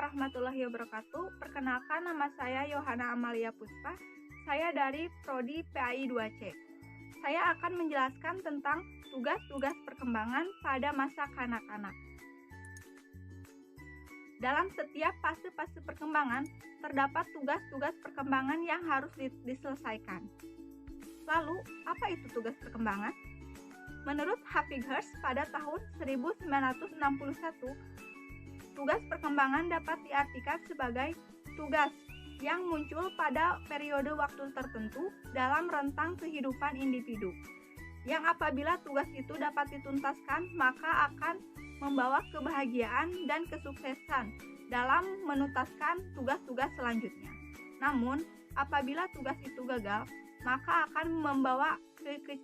warahmatullahi wabarakatuh. Perkenalkan, nama saya Yohana Amalia Puspa. Saya dari Prodi PAI 2C. Saya akan menjelaskan tentang tugas-tugas perkembangan pada masa kanak-kanak. Dalam setiap fase-fase perkembangan, terdapat tugas-tugas perkembangan yang harus diselesaikan. Lalu, apa itu tugas perkembangan? Menurut Hafighurst pada tahun 1961, tugas perkembangan dapat diartikan sebagai tugas yang muncul pada periode waktu tertentu dalam rentang kehidupan individu, yang apabila tugas itu dapat dituntaskan, maka akan membawa kebahagiaan dan kesuksesan dalam menuntaskan tugas-tugas selanjutnya. Namun, apabila tugas itu gagal, maka akan membawa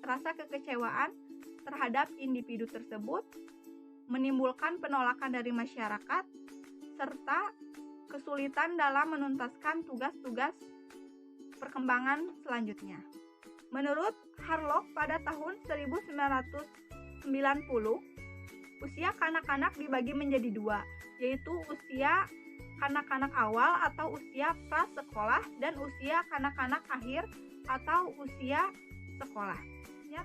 rasa kekecewaan terhadap individu tersebut, menimbulkan penolakan dari masyarakat, serta kesulitan dalam menuntaskan tugas-tugas perkembangan selanjutnya. Menurut Harlock pada tahun 1990, usia kanak-kanak dibagi menjadi dua, yaitu usia kanak-kanak awal atau usia prasekolah dan usia kanak-kanak akhir atau usia sekolah.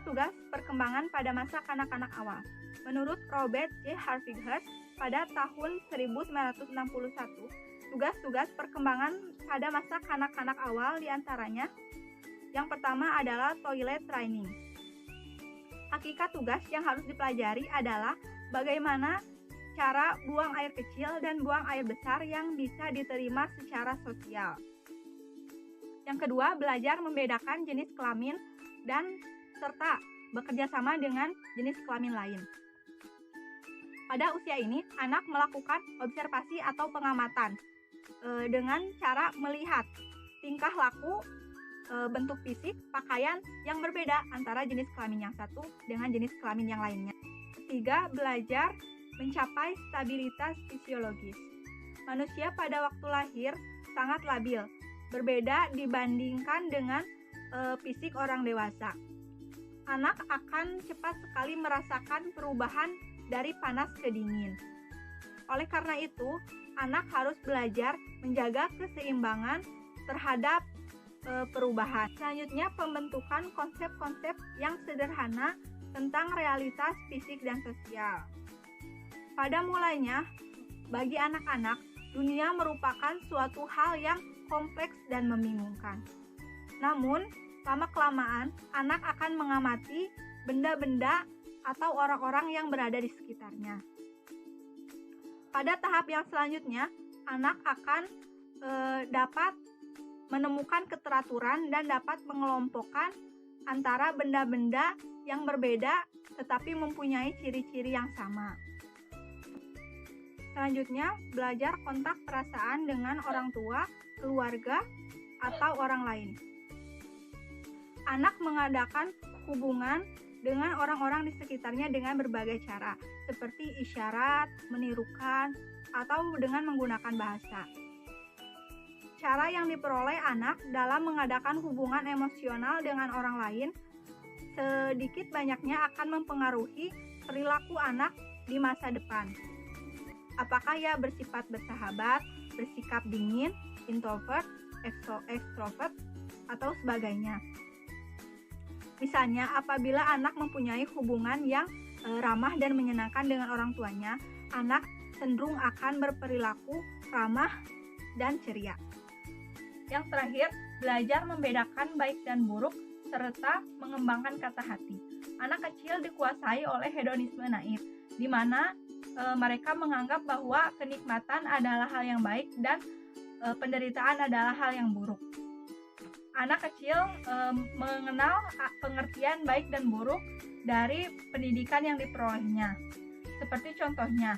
Tugas perkembangan pada masa kanak-kanak awal. Menurut Robert J. Hafighurst pada tahun 1961, tugas-tugas perkembangan pada masa kanak-kanak awal diantaranya yang pertama adalah toilet training. Hakikat tugas yang harus dipelajari adalah bagaimana cara buang air kecil dan buang air besar yang bisa diterima secara sosial. Yang kedua, belajar membedakan jenis kelamin dan serta bekerja sama dengan jenis kelamin lain. Pada usia ini, anak melakukan observasi atau pengamatan dengan cara melihat tingkah laku, bentuk fisik, pakaian yang berbeda antara jenis kelamin yang satu dengan jenis kelamin yang lainnya. Ketiga, belajar mencapai stabilitas fisiologis. Manusia pada waktu lahir sangat labil, berbeda dibandingkan dengan fisik orang dewasa. Anak akan cepat sekali merasakan perubahan dari panas ke dingin. Oleh karena itu, anak harus belajar menjaga keseimbangan terhadap perubahan. Selanjutnya, pembentukan konsep-konsep yang sederhana tentang realitas fisik dan sosial. Pada mulanya, bagi anak-anak, dunia merupakan suatu hal yang kompleks dan membingungkan. Namun, lama-kelamaan, anak akan mengamati benda-benda atau orang-orang yang berada di sekitarnya. Pada tahap yang selanjutnya, anak akan dapat menemukan keteraturan dan dapat mengelompokkan antara benda-benda yang berbeda tetapi mempunyai ciri-ciri yang sama. Selanjutnya, belajar kontak perasaan dengan orang tua, keluarga, atau orang lain. Anak mengadakan hubungan dengan orang-orang di sekitarnya dengan berbagai cara, seperti isyarat, menirukan, atau dengan menggunakan bahasa. Cara yang diperoleh anak dalam mengadakan hubungan emosional dengan orang lain sedikit banyaknya akan mempengaruhi perilaku anak di masa depan. Apakah ia bersifat bersahabat, bersikap dingin, introvert, extrovert, atau sebagainya. Misalnya, apabila anak mempunyai hubungan yang ramah dan menyenangkan dengan orang tuanya, anak cenderung akan berperilaku ramah dan ceria. Yang terakhir, belajar membedakan baik dan buruk serta mengembangkan kata hati. Anak kecil dikuasai oleh hedonisme naif, di mana mereka menganggap bahwa kenikmatan adalah hal yang baik dan penderitaan adalah hal yang buruk. Anak kecil mengenal pengertian baik dan buruk dari pendidikan yang diperolehnya. Seperti contohnya,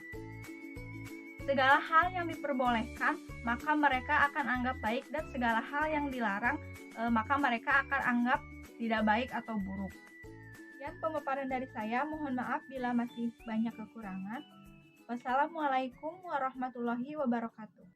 segala hal yang diperbolehkan, maka mereka akan anggap baik, dan segala hal yang dilarang, maka mereka akan anggap tidak baik atau buruk. Sekian pemaparan dari saya, mohon maaf bila masih banyak kekurangan. Wassalamualaikum warahmatullahi wabarakatuh.